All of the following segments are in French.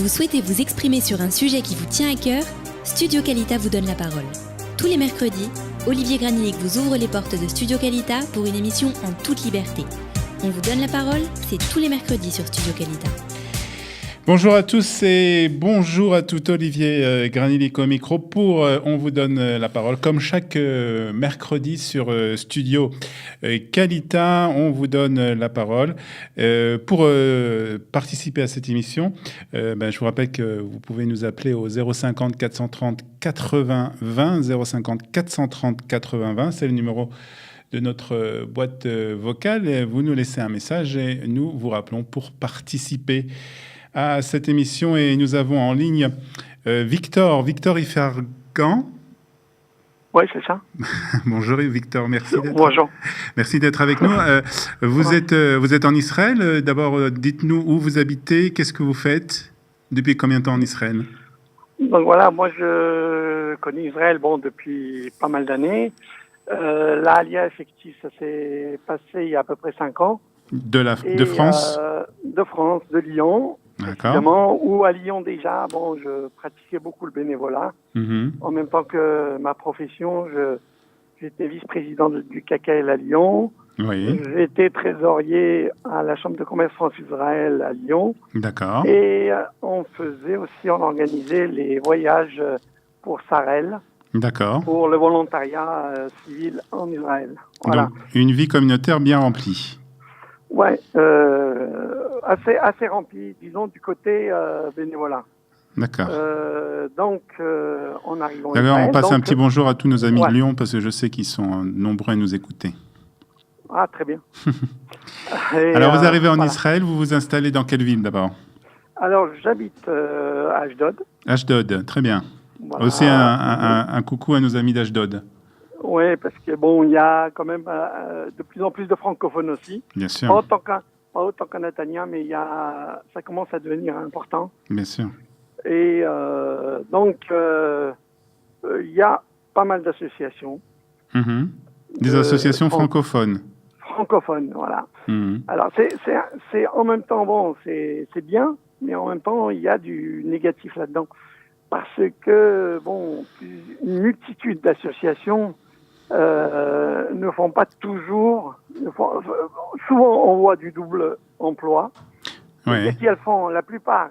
Vous souhaitez vous exprimer sur un sujet qui vous tient à cœur? Studio Qualita vous donne la parole. Tous les mercredis, Olivier Granilic vous ouvre les portes de Studio Qualita pour une émission en toute liberté. On vous donne la parole, c'est tous les mercredis sur Studio Qualita. Bonjour à tous et bonjour à tout. Olivier Granilic au micro pour On vous donne la parole. Comme chaque mercredi sur Studio Qualita, on vous donne la parole. Pour participer à cette émission, je vous rappelle que vous pouvez nous appeler au 050 430 80 20, 050 430 80 20, c'est le numéro de notre boîte vocale. Vous nous laissez un message et nous vous rappelons pour participer à cette émission. Et nous avons en ligne Victor Ifergan. Oui, c'est ça. Bonjour Victor, merci d'être, Bonjour. Merci d'être avec nous. Vous êtes en Israël. D'abord, dites-nous où vous habitez, qu'est-ce que vous faites, depuis combien de temps en Israël? Donc voilà, moi je connais Israël depuis pas mal d'années. L'Alia effective, ça s'est passé il y a à peu près 5 ans. De France De France, de Lyon. D'accord. Où à Lyon déjà, je pratiquais beaucoup le bénévolat. Mm-hmm. En même temps que ma profession, j'étais vice-président du KKL à Lyon. Oui. J'étais trésorier à la Chambre de commerce France-Israël à Lyon. D'accord. Et on organisait les voyages pour Sarel. D'accord. Pour le volontariat civil en Israël. Voilà. Donc, une vie communautaire bien remplie. Ouais, assez remplie, disons, du côté bénévolat. D'accord. On arrive en D'ailleurs, Israël. on passe un petit bonjour à tous nos amis ouais. de Lyon, parce que je sais qu'ils sont nombreux à nous écouter. Ah, très bien. Alors, vous arrivez en Israël, vous vous installez dans quelle ville d'abord? Alors, j'habite à Ashdod. Ashdod, très bien. Voilà. Aussi un coucou à nos amis d'Ashdod. Oui, parce que il y a quand même de plus en plus de francophones aussi. Bien sûr. Pas autant qu'à Netanya, mais ça commence à devenir important. Bien sûr. Et il y a pas mal d'associations. Mm-hmm. Des associations francophones. Francophones, voilà. Mm-hmm. Alors, c'est en même temps, c'est bien, mais en même temps, il y a du négatif là-dedans. Parce que, une multitude d'associations ne font pas toujours... souvent, on voit du double emploi. Ouais. Et puis, la plupart,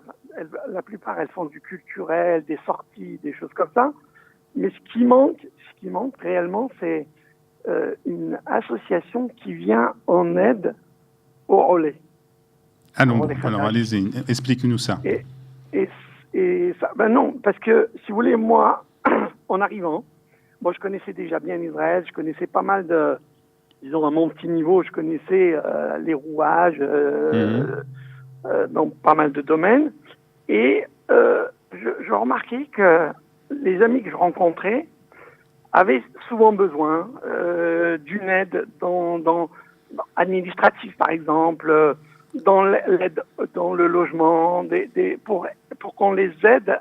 elles font du culturel, des sorties, des choses comme ça. Mais ce qui manque réellement, c'est une association qui vient en aide au relais. Alors, allez-y, explique-nous ça. Et ça, non, parce que, si vous voulez, moi, en arrivant, je connaissais déjà bien Israël, je connaissais pas mal disons, à mon petit niveau, je connaissais les rouages dans pas mal de domaines. Et je remarquais que les amis que je rencontrais avaient souvent besoin d'une aide dans administrative, par exemple, dans l'aide dans le logement, pour qu'on les aide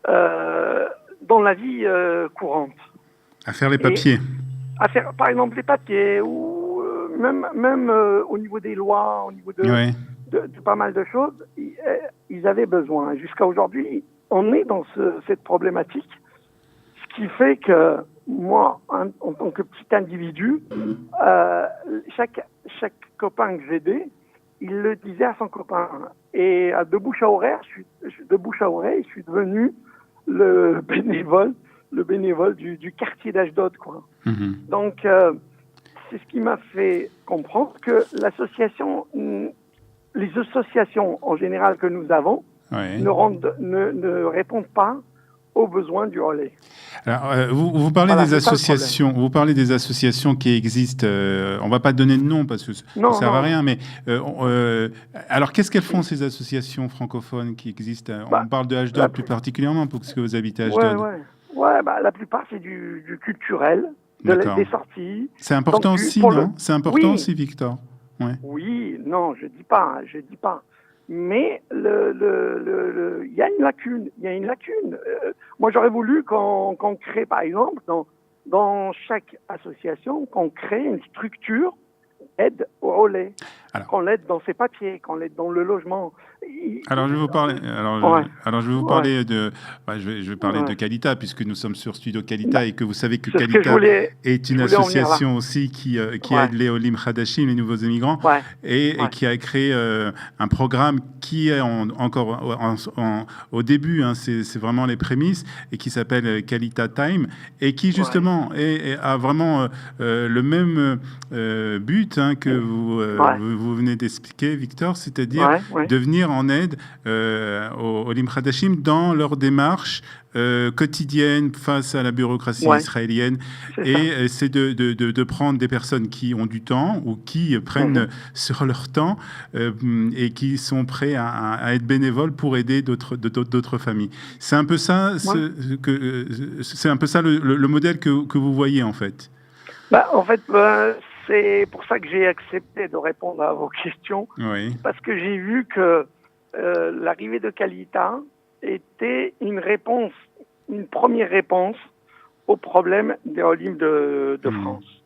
dans la vie courante. À faire les papiers. À faire, par exemple, les papiers, ou même au niveau des lois, au niveau de pas mal de choses, ils avaient besoin. Jusqu'à aujourd'hui, on est dans cette problématique, ce qui fait que moi, en tant que petit individu, chaque copain que j'aidais, il le disait à son copain. Et de bouche à oreille, je suis devenu le bénévole du quartier d'Ashdod, quoi. Mm-hmm. Donc, c'est ce qui m'a fait comprendre que les associations en général que nous avons ne répondent pas aux besoins du relais. Alors, vous parlez des associations. Vous parlez des associations qui existent. On ne va pas donner de nom parce que ça ne sert à rien. Mais alors, qu'est-ce qu'elles font ces associations francophones qui existent? On parle de Ashdod plus particulièrement parce que vous habitez à Ashdod. La plupart c'est du culturel, des sorties. C'est important aussi, non? C'est important aussi, Victor. Ouais. Oui, non, je dis pas. Mais il y a une lacune. Moi, j'aurais voulu qu'on crée, par exemple, dans chaque association, qu'on crée une structure aide au relais. qu'on l'aide dans ses papiers, qu'on l'aide dans le logement. Alors je vais vous parler. Alors je vais vous parler de. Je vais parler de Kalita puisque nous sommes sur Studio Kalita et que vous savez que Kalita est une association aussi qui aide les Olim Hadashim, les nouveaux immigrants, et qui a créé un programme qui est encore au début. C'est vraiment les prémices et qui s'appelle Kalita Time et qui justement a vraiment le même but que vous venez d'expliquer, Victor, c'est-à-dire de venir en aide aux Olim Hadashim dans leur démarche quotidienne face à la bureaucratie israélienne. Et c'est de prendre des personnes qui ont du temps ou qui prennent sur leur temps et qui sont prêts à être bénévoles pour aider d'autres familles. C'est un peu ça, c'est un peu ça le modèle que vous voyez en fait. En fait, c'est pour ça que j'ai accepté de répondre à vos questions, parce que j'ai vu que l'arrivée de Kalita était une première réponse au problème des Olim de France.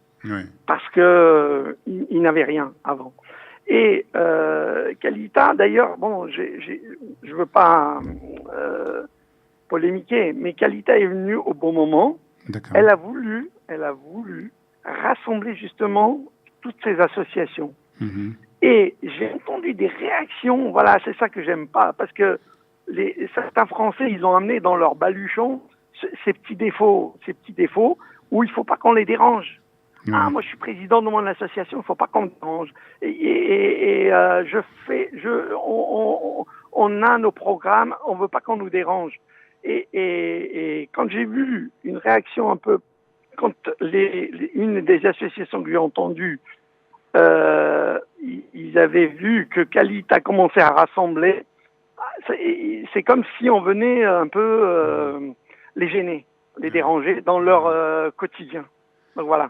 Parce que il n'avait rien avant. Et Kalita, d'ailleurs, je veux pas polémiquer, mais Kalita est venue au bon moment. Elle a voulu rassembler justement toutes ces associations. Et j'ai entendu des réactions, voilà, c'est ça que j'aime pas, parce que certains Français, ils ont amené dans leur baluchon ces petits défauts où il faut pas qu'on les dérange. Moi je suis président de mon association, il faut pas qu'on me dérange. On a nos programmes, on veut pas qu'on nous dérange. Et quand j'ai vu une réaction un peu, quand une des associations que j'ai entendues, ils avaient vu que Kalita commençait à rassembler. C'est comme si on venait un peu les gêner, les déranger dans leur quotidien. Donc voilà.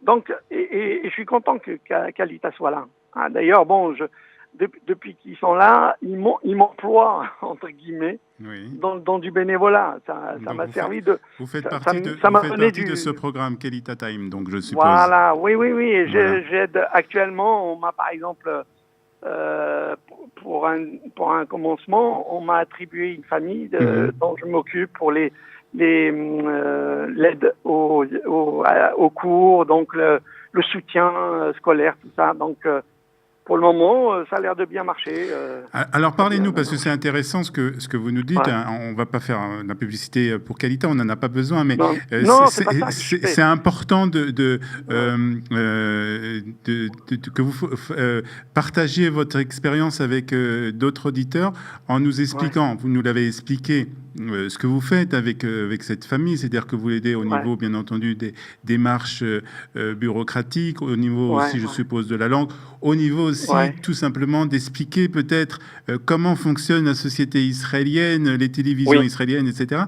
Donc, et je suis content que Kalita soit là. D'ailleurs, depuis qu'ils sont là, ils m'emploient, entre guillemets, dans du bénévolat. Ça m'a servi de... Vous faites partie de ce programme Kalita Time, donc je suppose. Voilà, oui. Et j'aide actuellement, on m'a par exemple, pour un commencement, on m'a attribué une famille dont je m'occupe pour l'aide aux cours, donc le soutien scolaire, tout ça. Donc, pour le moment, ça a l'air de bien marcher. Alors parlez-nous, parce que c'est intéressant ce que vous nous dites. On ne va pas faire la publicité pour Kalita, on n'en a pas besoin, mais c'est important que vous partagiez votre expérience avec d'autres auditeurs en nous expliquant, vous nous l'avez expliqué, ce que vous faites avec cette famille, c'est-à-dire que vous l'aidez au niveau, bien entendu, des démarches bureaucratiques, au niveau aussi, je suppose, de la langue, au niveau aussi, tout simplement, d'expliquer peut-être comment fonctionne la société israélienne, les télévisions israéliennes, etc.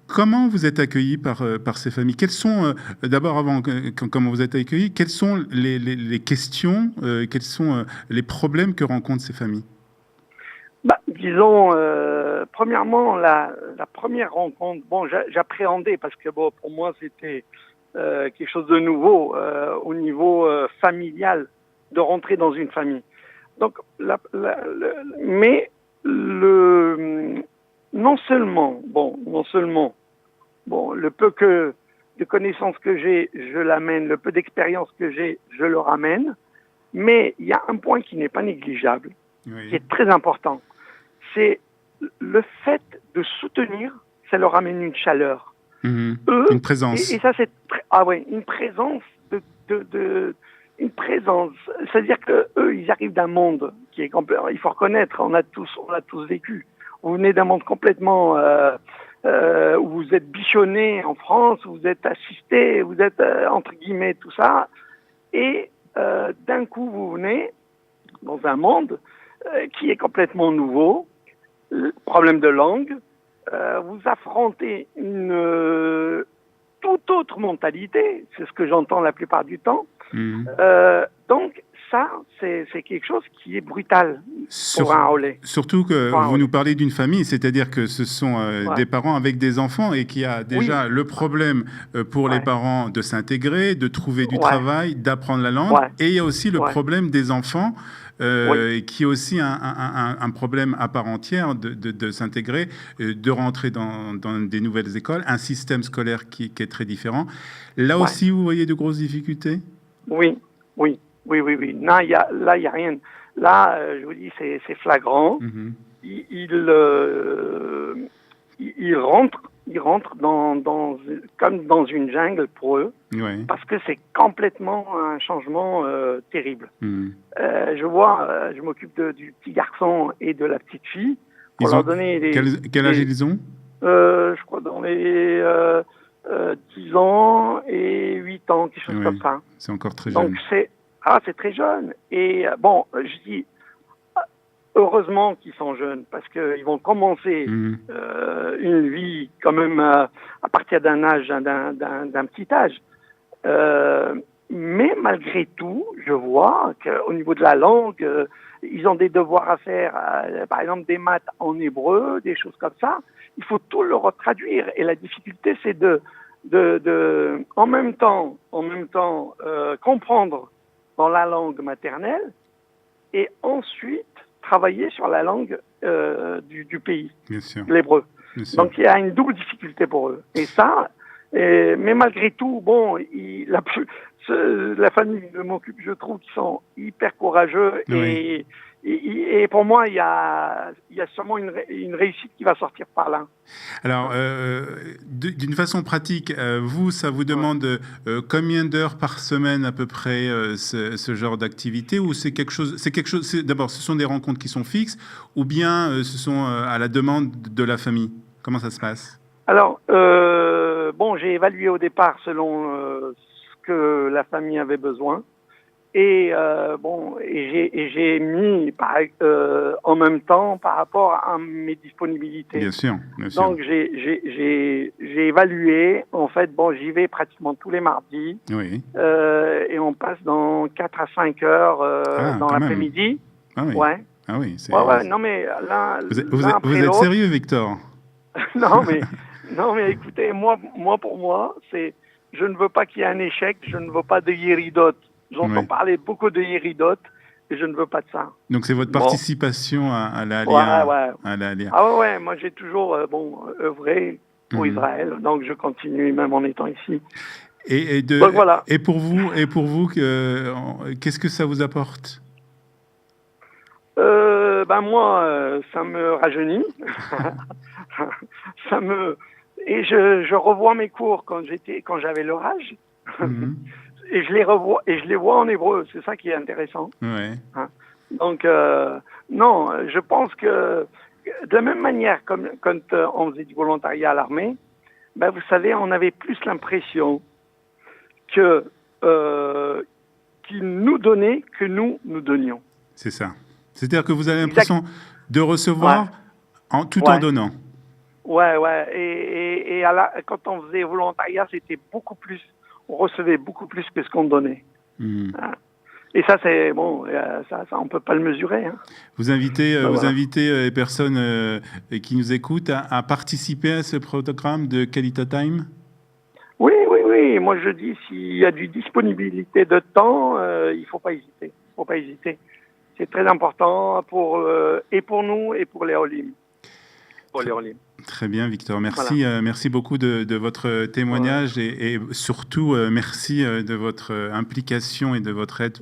Comment vous êtes accueillis par ces familles? Quelles sont, d'abord, avant comment vous êtes accueillis, quelles sont les questions, quels sont les problèmes que rencontrent ces familles? Disons, premièrement, la première rencontre, j'appréhendais parce que pour moi c'était quelque chose de nouveau au niveau familial, de rentrer dans une famille. Donc, non seulement, le peu de connaissances que j'ai, je l'amène, le peu d'expérience que j'ai, je le ramène, mais il y a un point qui n'est pas négligeable, qui est très important. C'est le fait de soutenir, ça leur amène une chaleur. Une présence. Et ça, c'est une présence une présence. C'est-à-dire que eux, ils arrivent d'un monde qui est complètement. Il faut reconnaître, on a tous vécu. Vous venez d'un monde complètement où vous êtes bichonné en France, où vous êtes assisté, vous êtes entre guillemets tout ça, et d'un coup vous venez dans un monde qui est complètement nouveau. Problème de langue, vous affrontez une toute autre mentalité, c'est ce que j'entends la plupart du temps. Donc ça, c'est quelque chose qui est brutal. pour un relais. Surtout que vous nous parlez d'une famille, c'est-à-dire que ce sont des parents avec des enfants et qu'il y a déjà le problème pour les parents de s'intégrer, de trouver du travail, d'apprendre la langue. Et il y a aussi le problème des enfants qui est aussi un problème à part entière de s'intégrer, de rentrer dans des nouvelles écoles, un système scolaire qui est très différent. Là aussi, vous voyez de grosses difficultés? Oui. Non, là, il n'y a rien. Là, je vous dis, c'est flagrant. Ils rentrent comme dans une jungle pour eux, parce que c'est complètement un changement terrible. Je m'occupe du petit garçon et de la petite fille. Pour leur donner quel âge ils ont? Je crois dans les 10 ans et 8 ans, quelque chose comme ça. C'est encore très jeune. Donc c'est très jeune. Et bon, je dis, heureusement qu'ils sont jeunes, parce qu'ils vont commencer une vie quand même à partir d'un petit âge. Mais malgré tout, je vois qu'au niveau de la langue, ils ont des devoirs à faire, par exemple des maths en hébreu, des choses comme ça. Il faut tout le retraduire. Et la difficulté, c'est de en même temps comprendre dans la langue maternelle et ensuite travailler sur la langue du pays, l'hébreu. Donc il y a une double difficulté pour eux. Et ça, mais malgré tout, bon, la famille de m'occupe, je trouve qu'ils sont hyper courageux et pour moi, il y a sûrement une réussite qui va sortir par là. Alors, d'une façon pratique, ça vous demande combien d'heures par semaine à peu près ce genre d'activité, ou c'est quelque chose d'abord, ce sont des rencontres qui sont fixes, ou bien ce sont à la demande de la famille? Comment ça se passe? Alors, j'ai évalué au départ selon ce que la famille avait besoin. Et j'ai mis en même temps par rapport à mes disponibilités. Bien sûr. Donc j'ai évalué. En fait, j'y vais pratiquement tous les mardis. Et on passe dans 4 à 5 heures dans l'après-midi. Non mais là, vous êtes sérieux, Victor? non mais écoutez, pour moi, je ne veux pas qu'il y ait un échec. Je ne veux pas de yéridot. J'entends parler beaucoup de yéridot et je ne veux pas de ça. Donc c'est votre participation à la Aliyah. Moi j'ai toujours œuvré pour Israël, donc je continue même en étant ici. Donc, voilà. Et pour vous, qu'est-ce que ça vous apporte? Moi, ça me rajeunit. Et je revois mes cours quand j'avais leur âge. Et je les revois et je les vois en hébreu. C'est ça qui est intéressant. Donc, non, je pense que de la même manière, quand on faisait du volontariat à l'armée, vous savez, on avait plus l'impression qu'ils nous donnaient que nous donnions. C'est ça. C'est-à-dire que vous avez l'impression de recevoir tout en donnant. Et quand on faisait volontariat, c'était beaucoup plus. On recevait beaucoup plus que ce qu'on donnait. Et ça, c'est bon, ça on peut pas le mesurer. Vous invitez les personnes qui nous écoutent à participer à ce programme de Kalita Time? Oui. Moi, je dis, s'il y a du disponibilité de temps, il faut pas hésiter. C'est très important et pour nous et pour les Olim. Très bien, Victor. Merci, merci beaucoup de votre témoignage et surtout merci de votre implication et de votre aide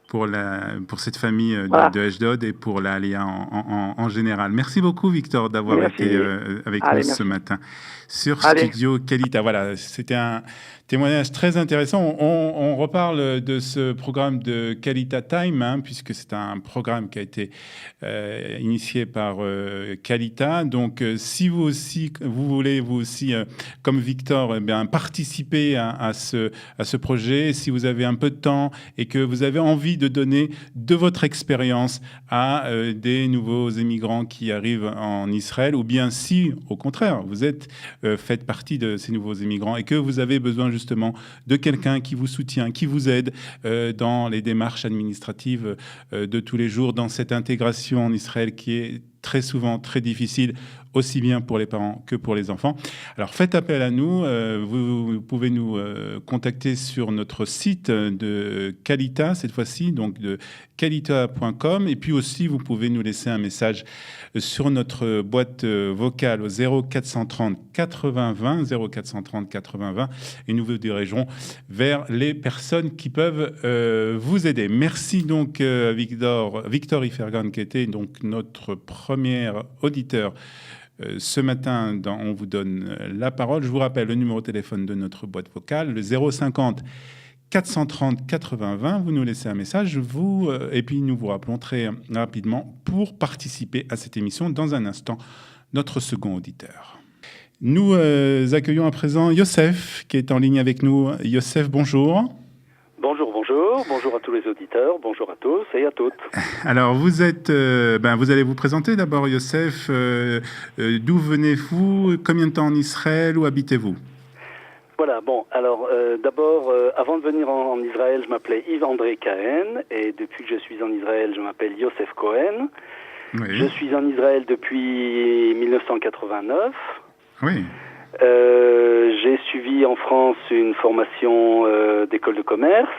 pour cette famille de Ashdod et pour la Aliyah en général. Merci beaucoup, Victor, d'avoir été avec nous ce matin sur Studio Kalita. Voilà, c'était un témoignage très intéressant. On reparle de ce programme de Kalita Time, puisque c'est un programme qui a été initié par Kalita. Donc, si vous voulez comme Victor, participer à ce projet, si vous avez un peu de temps et que vous avez envie envie de donner de votre expérience à des nouveaux immigrants qui arrivent en Israël, ou bien si, au contraire, vous faites partie de ces nouveaux immigrants et que vous avez besoin justement de quelqu'un qui vous soutient, qui vous aide dans les démarches administratives de tous les jours, dans cette intégration en Israël qui est très souvent très difficile, aussi bien pour les parents que pour les enfants. Alors faites appel à nous, vous pouvez nous contacter sur notre site de Kalita, cette fois-ci, donc de kalita.com, et puis aussi vous pouvez nous laisser un message sur notre boîte vocale au 0430 80 20, 0430 80 20, et nous vous dirigerons vers les personnes qui peuvent vous aider. Merci donc à Victor Ifergan, qui était donc notre premier auditeur ce matin. On vous donne la parole. Je vous rappelle le numéro de téléphone de notre boîte vocale, le 050 430 80 20. Vous nous laissez un message, et puis nous vous rappelons très rapidement pour participer à cette émission. Dans un instant, notre second auditeur. Nous accueillons à présent Youssef qui est en ligne avec nous. Youssef, bonjour. Bonjour à tous les auditeurs, bonjour à tous et à toutes. Alors vous allez vous présenter d'abord, Youssef. D'où venez-vous? Combien de temps en Israël? Où habitez-vous? Voilà, d'abord, avant de venir en Israël, je m'appelais Yves-André Cohen, et depuis que je suis en Israël, je m'appelle Youssef Cohen. Oui. Je suis en Israël depuis 1989. Oui. J'ai suivi en France une formation d'école de commerce.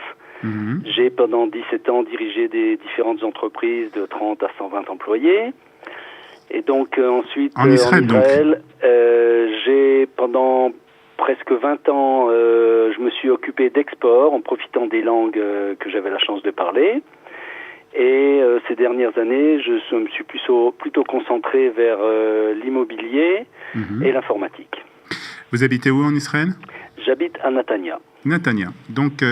Mmh. J'ai pendant 17 ans dirigé des différentes entreprises de 30 à 120 employés. Et donc ensuite en Israël, j'ai pendant presque 20 ans, je me suis occupé d'export en profitant des langues que j'avais la chance de parler. Et ces dernières années, je me suis plutôt concentré vers l'immobilier et l'informatique. Vous habitez où en Israël? J'habite à Netanya. Netanya. Donc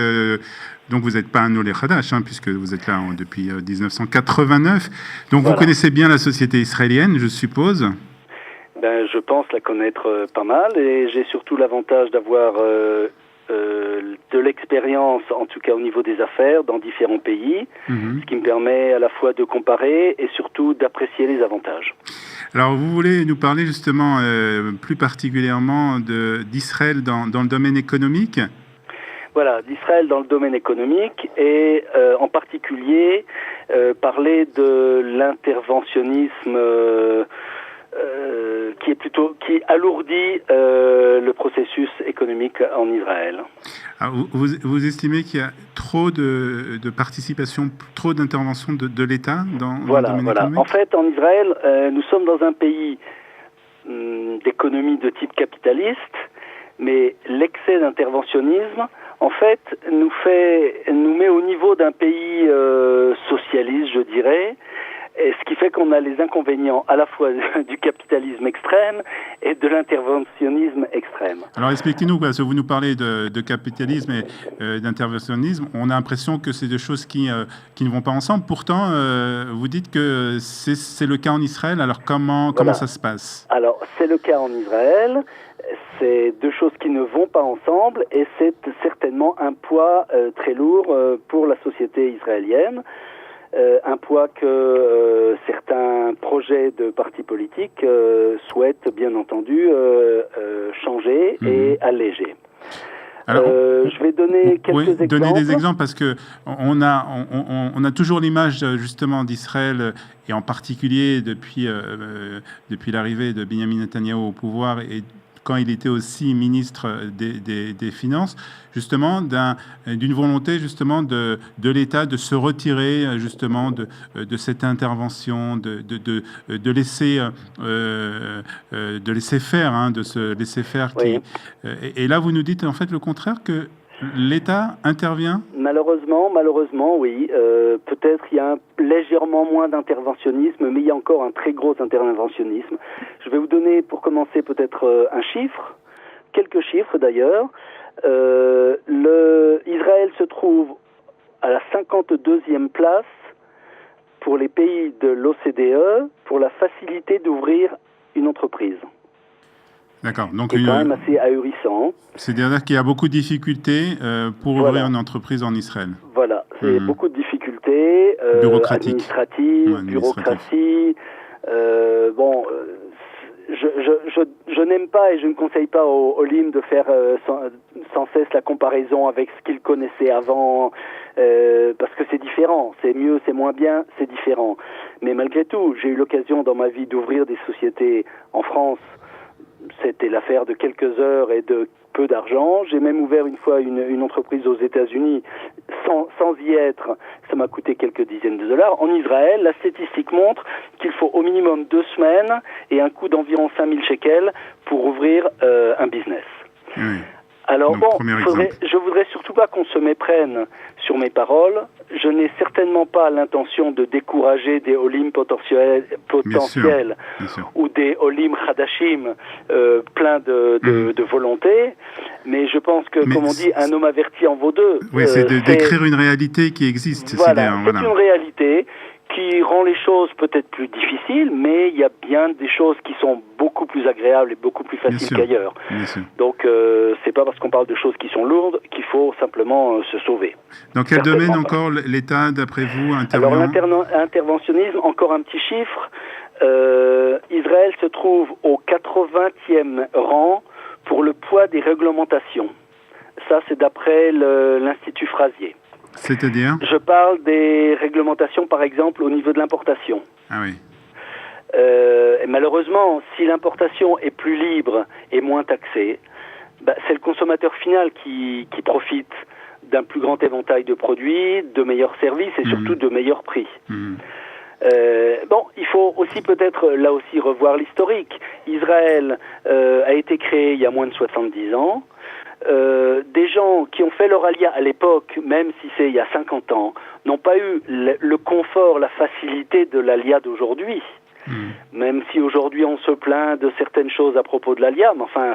vous n'êtes pas un Olé Khadash, puisque vous êtes là depuis 1989. Donc voilà. Vous connaissez bien la société israélienne, je suppose? Je pense la connaître pas mal, et j'ai surtout l'avantage d'avoir de l'expérience, en tout cas au niveau des affaires, dans différents pays, ce qui me permet à la fois de comparer et surtout d'apprécier les avantages. Alors, vous voulez nous parler justement plus particulièrement d'Israël dans le domaine économique? Voilà, d'Israël dans le domaine économique, et en particulier parler de l'interventionnisme qui alourdit le processus économique en Israël. Alors, vous estimez qu'il y a trop de participation, trop d'intervention de l'État dans le domaine économique? En fait, en Israël, nous sommes dans un pays d'économie de type capitaliste, mais l'excès d'interventionnisme, en fait, nous met au niveau d'un pays socialiste, je dirais, et ce qui fait qu'on a les inconvénients à la fois du capitalisme extrême et de l'interventionnisme extrême. Alors expliquez-nous, parce que vous nous parlez de capitalisme et d'interventionnisme, on a l'impression que c'est deux choses qui ne vont pas ensemble. Pourtant, vous dites que c'est le cas en Israël. Alors comment ça se passe? Alors c'est le cas en Israël. C'est deux choses qui ne vont pas ensemble, et c'est certainement un poids très lourd pour la société israélienne. Un poids que certains projets de partis politiques souhaitent bien entendu changer et alléger. Alors, je vais donner quelques exemples. Donner des exemples, parce que on a toujours l'image justement d'Israël, et en particulier depuis l'arrivée de Benjamin Netanyahu au pouvoir, et quand il était aussi ministre des Finances, justement d'une volonté justement de l'État de se retirer justement de cette intervention, de laisser faire, de se laisser faire. Oui. Et là, vous nous dites en fait le contraire, que l'État intervient? Malheureusement, oui. Peut-être il y a légèrement moins d'interventionnisme, mais il y a encore un très gros interventionnisme. Je vais vous donner, pour commencer, peut-être un chiffre, quelques chiffres d'ailleurs. Israël se trouve à la 52e place pour les pays de l'OCDE pour la facilité d'ouvrir une entreprise. D'accord. Donc, c'est quand même assez ahurissant. C'est-à-dire qu'il y a beaucoup de difficultés pour ouvrir une entreprise en Israël. Voilà, c'est beaucoup de difficultés administratives, bureaucratie. Je n'aime pas et je ne conseille pas aux LIM de faire sans cesse la comparaison avec ce qu'ils connaissaient avant, parce que c'est différent, c'est mieux, c'est moins bien, c'est différent. Mais malgré tout, j'ai eu l'occasion dans ma vie d'ouvrir des sociétés en France. C'était l'affaire de quelques heures et de peu d'argent. J'ai même ouvert une fois une entreprise aux États-Unis sans y être. Ça m'a coûté quelques dizaines de dollars. En Israël, la statistique montre qu'il faut au minimum 2 semaines et un coût d'environ 5000 shekels pour ouvrir un business. Oui. Alors je voudrais surtout pas qu'on se méprenne sur mes paroles. Je n'ai certainement pas l'intention de décourager des Olim potentiels bien sûr. Ou des Olim Hadashim pleins de volonté. Mais je pense que, comme on dit, un homme averti en vaut deux. Oui, c'est décrire une réalité qui existe. Voilà, c'est une réalité qui rend les choses peut-être plus difficiles, mais il y a bien des choses qui sont beaucoup plus agréables et beaucoup plus faciles qu'ailleurs. Donc, c'est pas parce qu'on parle de choses qui sont lourdes qu'il faut simplement se sauver. Dans quel domaine encore l'État, d'après vous, intervient ? Alors, l'interventionnisme, encore un petit chiffre. Israël se trouve au 80e rang pour le poids des réglementations. Ça, c'est d'après l'Institut Frazier. C'est-à-dire ? Je parle des réglementations, par exemple, au niveau de l'importation. Ah oui. Et malheureusement, si l'importation est plus libre et moins taxée, c'est le consommateur final qui profite d'un plus grand éventail de produits, de meilleurs services et surtout de meilleurs prix. Il faut aussi peut-être là aussi revoir l'historique. Israël a été créé il y a moins de 70 ans. Des gens qui ont fait leur alia à l'époque, même si c'est il y a 50 ans, n'ont pas eu le confort, la facilité de l'alia d'aujourd'hui. Même si aujourd'hui on se plaint de certaines choses à propos de l'alia, mais enfin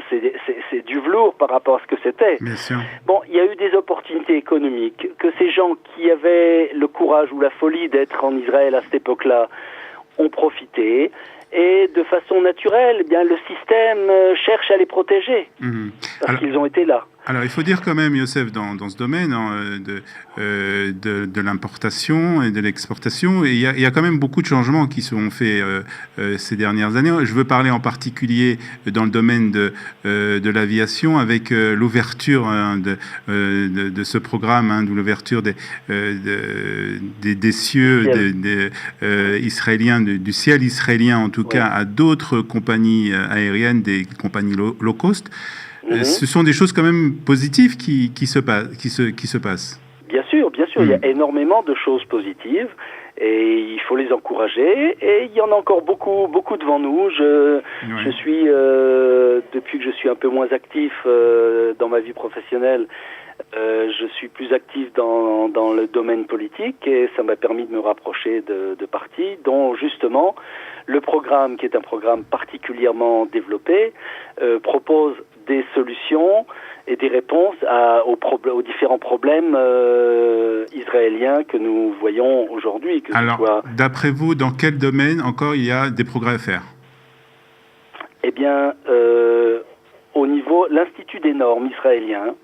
c'est du velours par rapport à ce que c'était. Bien sûr. Bon, il y a eu des opportunités économiques que ces gens qui avaient le courage ou la folie d'être en Israël à cette époque-là ont profité. Et de façon naturelle, eh bien, le système cherche à les protéger, parce qu'ils ont été là. Alors, il faut dire quand même, Youssef, dans ce domaine de l'importation et de l'exportation, il y a quand même beaucoup de changements qui sont faits ces dernières années. Je veux parler en particulier dans le domaine de l'aviation, avec l'ouverture de ce programme, de l'ouverture des cieux israéliens, du ciel israélien en tout cas, à d'autres compagnies aériennes, des compagnies low cost. Ce sont des choses quand même positives qui se passent. Bien sûr, il y a énormément de choses positives et il faut les encourager et il y en a encore beaucoup devant nous. Je suis, depuis que je suis un peu moins actif dans ma vie professionnelle, je suis plus actif dans le domaine politique et ça m'a permis de me rapprocher de partis dont justement le programme, qui est un programme particulièrement développé, propose des solutions et des réponses aux différents problèmes israéliens que nous voyons aujourd'hui. Alors, d'après vous, dans quel domaine encore il y a des progrès à faire ? Eh bien, au niveau, l'Institut des normes israélien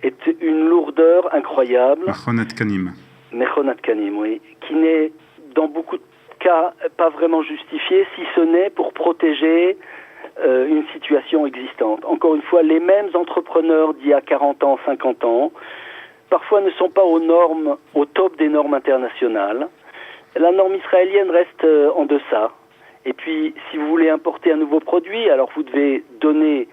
est une lourdeur incroyable. Mechonat Kanim, oui, qui n'est dans beaucoup de cas pas vraiment justifiée, si ce n'est pour protéger une situation existante. Encore une fois, les mêmes entrepreneurs d'il y a 40 ans, 50 ans, parfois ne sont pas au top des normes internationales. La norme israélienne reste en deçà. Et puis, si vous voulez importer un nouveau produit, alors vous devez donner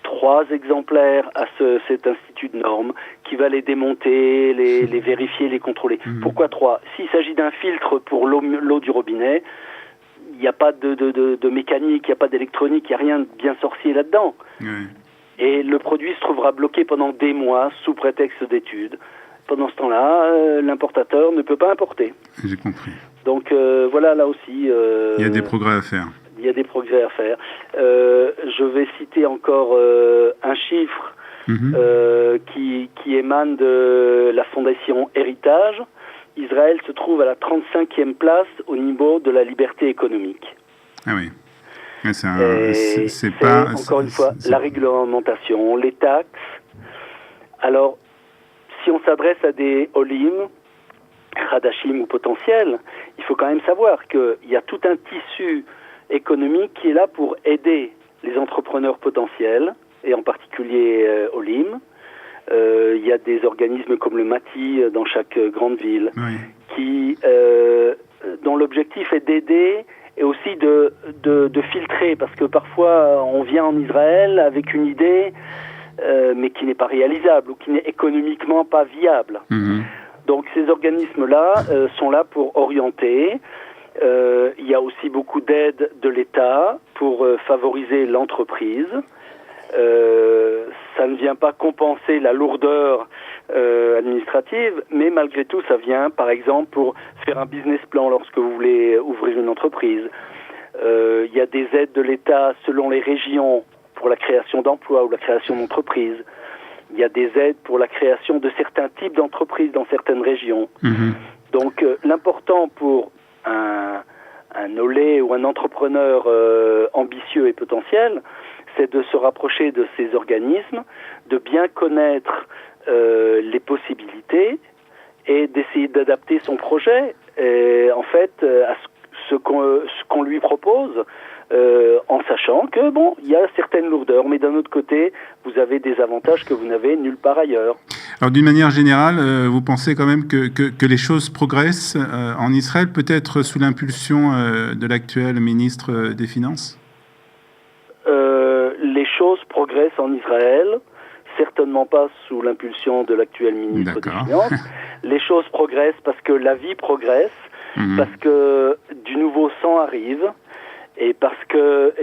3 exemplaires à cet institut de normes qui va les démonter, les vérifier, les contrôler. Pourquoi 3 ? S'il s'agit d'un filtre pour l'eau du robinet, il n'y a pas de mécanique, il n'y a pas d'électronique, il n'y a rien de bien sorcier là-dedans. Et le produit se trouvera bloqué pendant des mois sous prétexte d'études. Pendant ce temps-là, l'importateur ne peut pas importer. J'ai compris. Donc voilà, là aussi... il y a des progrès à faire. Il y a des progrès à faire. Je vais citer encore un chiffre qui émane de la fondation Héritage. Israël se trouve à la 35e place au niveau de la liberté économique. Ah oui. C'est pas... Encore une fois, la réglementation, les taxes. Alors, si on s'adresse à des Olim, Hadashim ou potentiels, il faut quand même savoir qu'il y a tout un tissu économique qui est là pour aider les entrepreneurs potentiels, et en particulier Olim. Il y a des organismes comme le MATI dans chaque grande ville, qui, dont l'objectif est d'aider et aussi de filtrer, parce que parfois on vient en Israël avec une idée, mais qui n'est pas réalisable ou qui n'est économiquement pas viable. Donc ces organismes-là sont là pour orienter. Il y a aussi beaucoup d'aides de l'État pour favoriser l'entreprise. Ça ne vient pas compenser la lourdeur administrative, mais malgré tout, ça vient, par exemple, pour faire un business plan lorsque vous voulez ouvrir une entreprise. Il y a des aides de l'État selon les régions pour la création d'emplois ou la création d'entreprises. Il y a des aides pour la création de certains types d'entreprises dans certaines régions. Donc, l'important pour un olé ou un entrepreneur ambitieux et potentiel, c'est de se rapprocher de ces organismes, de bien connaître les possibilités et d'essayer d'adapter son projet en fait à ce qu'on lui propose, en sachant que bon, il y a certaines lourdeurs, mais d'un autre côté, vous avez des avantages que vous n'avez nulle part ailleurs. Alors d'une manière générale, vous pensez quand même que les choses progressent en Israël, peut-être sous l'impulsion de l'actuel ministre des Finances ? Les choses progressent en Israël, certainement pas sous l'impulsion de l'actuel ministre des Finances. Les choses progressent parce que la vie progresse, parce que du nouveau sang arrive, et parce que,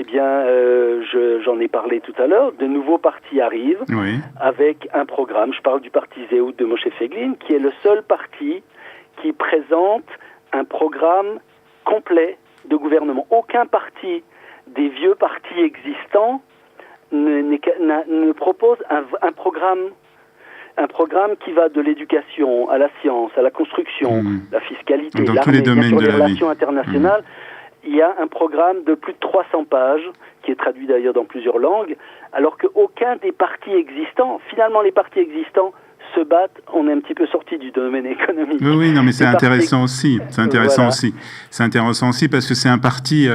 j'en ai parlé tout à l'heure, de nouveaux partis arrivent avec un programme. Je parle du parti Zéhout de Moshe Feiglin, qui est le seul parti qui présente un programme complet de gouvernement. Aucun parti des vieux partis existants ne propose un programme qui va de l'éducation à la science, à la construction, la fiscalité, l'armée, les relations internationales. Il y a un programme de plus de 300 pages, qui est traduit d'ailleurs dans plusieurs langues, alors qu'aucun des partis existants, finalement les partis existants se battent, on est un petit peu sorti du domaine économique. Oui, non, mais c'est intéressant aussi. C'est intéressant aussi. C'est intéressant aussi parce que c'est un parti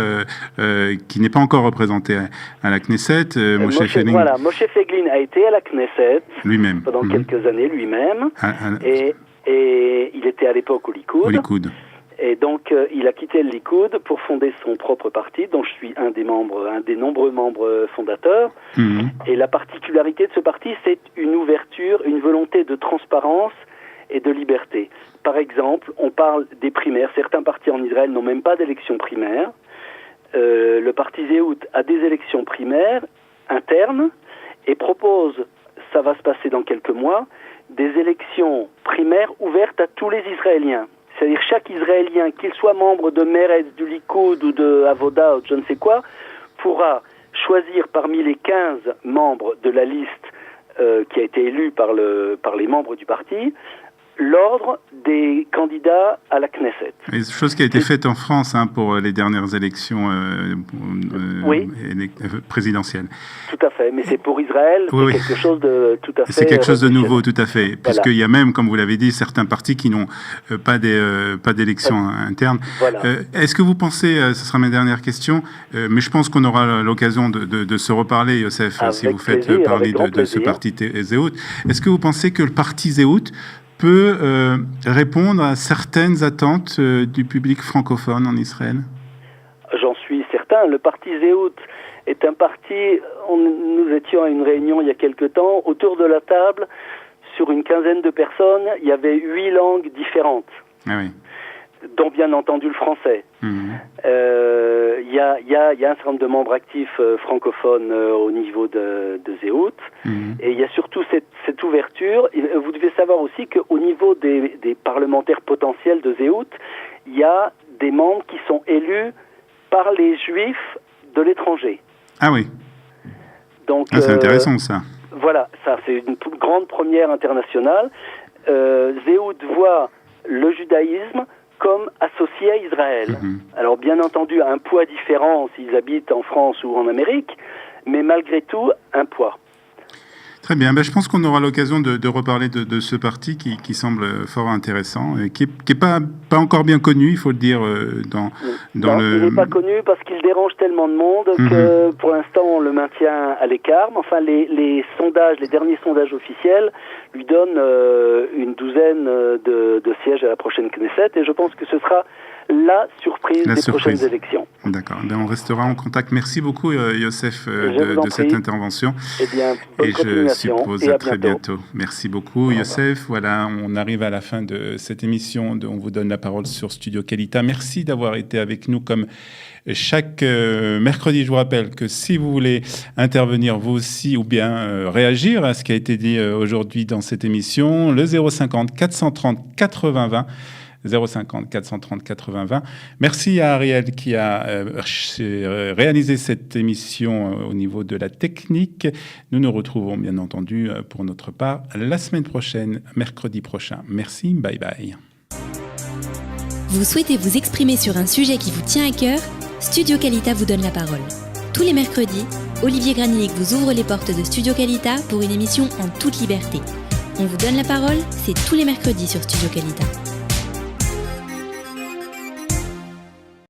qui n'est pas encore représenté à la Knesset. Moshe Feiglin a été à la Knesset lui-même pendant quelques années lui-même, et il était à l'époque au Likoud. Et donc, il a quitté le Likoud pour fonder son propre parti, dont je suis un des nombreux membres fondateurs. Et la particularité de ce parti, c'est une ouverture, une volonté de transparence et de liberté. Par exemple, on parle des primaires. Certains partis en Israël n'ont même pas d'élections primaires. Le parti Zéhout a des élections primaires internes et propose, ça va se passer dans quelques mois, des élections primaires ouvertes à tous les Israéliens. C'est-à-dire chaque Israélien, qu'il soit membre de Meretz, du Likoud ou de Avoda ou de je ne sais quoi, pourra choisir parmi les 15 membres de la liste qui a été élue par les membres du parti, l'ordre des candidats à la Knesset. Et chose qui a été faite en France pour les dernières élections présidentielles. Tout à fait, mais c'est pour Israël, quelque chose de tout à fait... C'est quelque chose de nouveau, tout à fait, puisqu'il y a même, comme vous l'avez dit, certains partis qui n'ont pas d'élections internes. Est-ce que vous pensez, ce sera ma dernière question, mais je pense qu'on aura l'occasion de se reparler, Yosef, si vous faites parler de ce parti Zéhout. Est-ce que vous pensez que le parti Zéhout peut répondre à certaines attentes du public francophone en Israël ? J'en suis certain. Le parti Zéhout est un parti... Nous étions à une réunion il y a quelque temps. Autour de la table, sur une quinzaine de personnes, il y avait 8 langues différentes. Dont bien entendu le français. Il y a un certain nombre de membres actifs francophones au niveau de Zéhout, et il y a surtout cette ouverture. Vous devez savoir aussi qu'au niveau des parlementaires potentiels de Zéhout, il y a des membres qui sont élus par les Juifs de l'étranger. Ah oui. Donc, c'est intéressant ça. Voilà, ça c'est une grande première internationale. Zéhout voit le judaïsme comme associés à Israël. Alors bien entendu, un poids différent s'ils habitent en France ou en Amérique, mais malgré tout, un poids. Très bien, je pense qu'on aura l'occasion de reparler de ce parti qui semble fort intéressant, et qui est pas encore bien connu, il faut le dire. Non, il n'est pas connu parce qu'il dérange tellement de monde que pour l'instant on le maintient à l'écart. Mais enfin, les derniers sondages officiels lui donnent une douzaine de sièges à la prochaine Knesset, et je pense que ce sera la surprise des prochaines élections. D'accord. On restera en contact. Merci beaucoup, Youssef, de cette intervention. Bonne continuation, je suppose à très bientôt. Merci beaucoup, Youssef. Voilà, on arrive à la fin de cette émission. On vous donne la parole sur Studio Kalita. Merci d'avoir été avec nous comme chaque mercredi. Je vous rappelle que si vous voulez intervenir vous aussi ou bien réagir à ce qui a été dit aujourd'hui dans cette émission, le 050 430 80 20. 050 430 80 20. Merci à Ariel qui a réalisé cette émission au niveau de la technique. Nous nous retrouvons bien entendu pour notre part la semaine prochaine, mercredi prochain. Merci, bye bye. Vous souhaitez vous exprimer sur un sujet qui vous tient à cœur? Studio Kalita vous donne la parole. Tous les mercredis, Olivier Granillic vous ouvre les portes de Studio Kalita pour une émission en toute liberté. On vous donne la parole, c'est tous les mercredis sur Studio Kalita.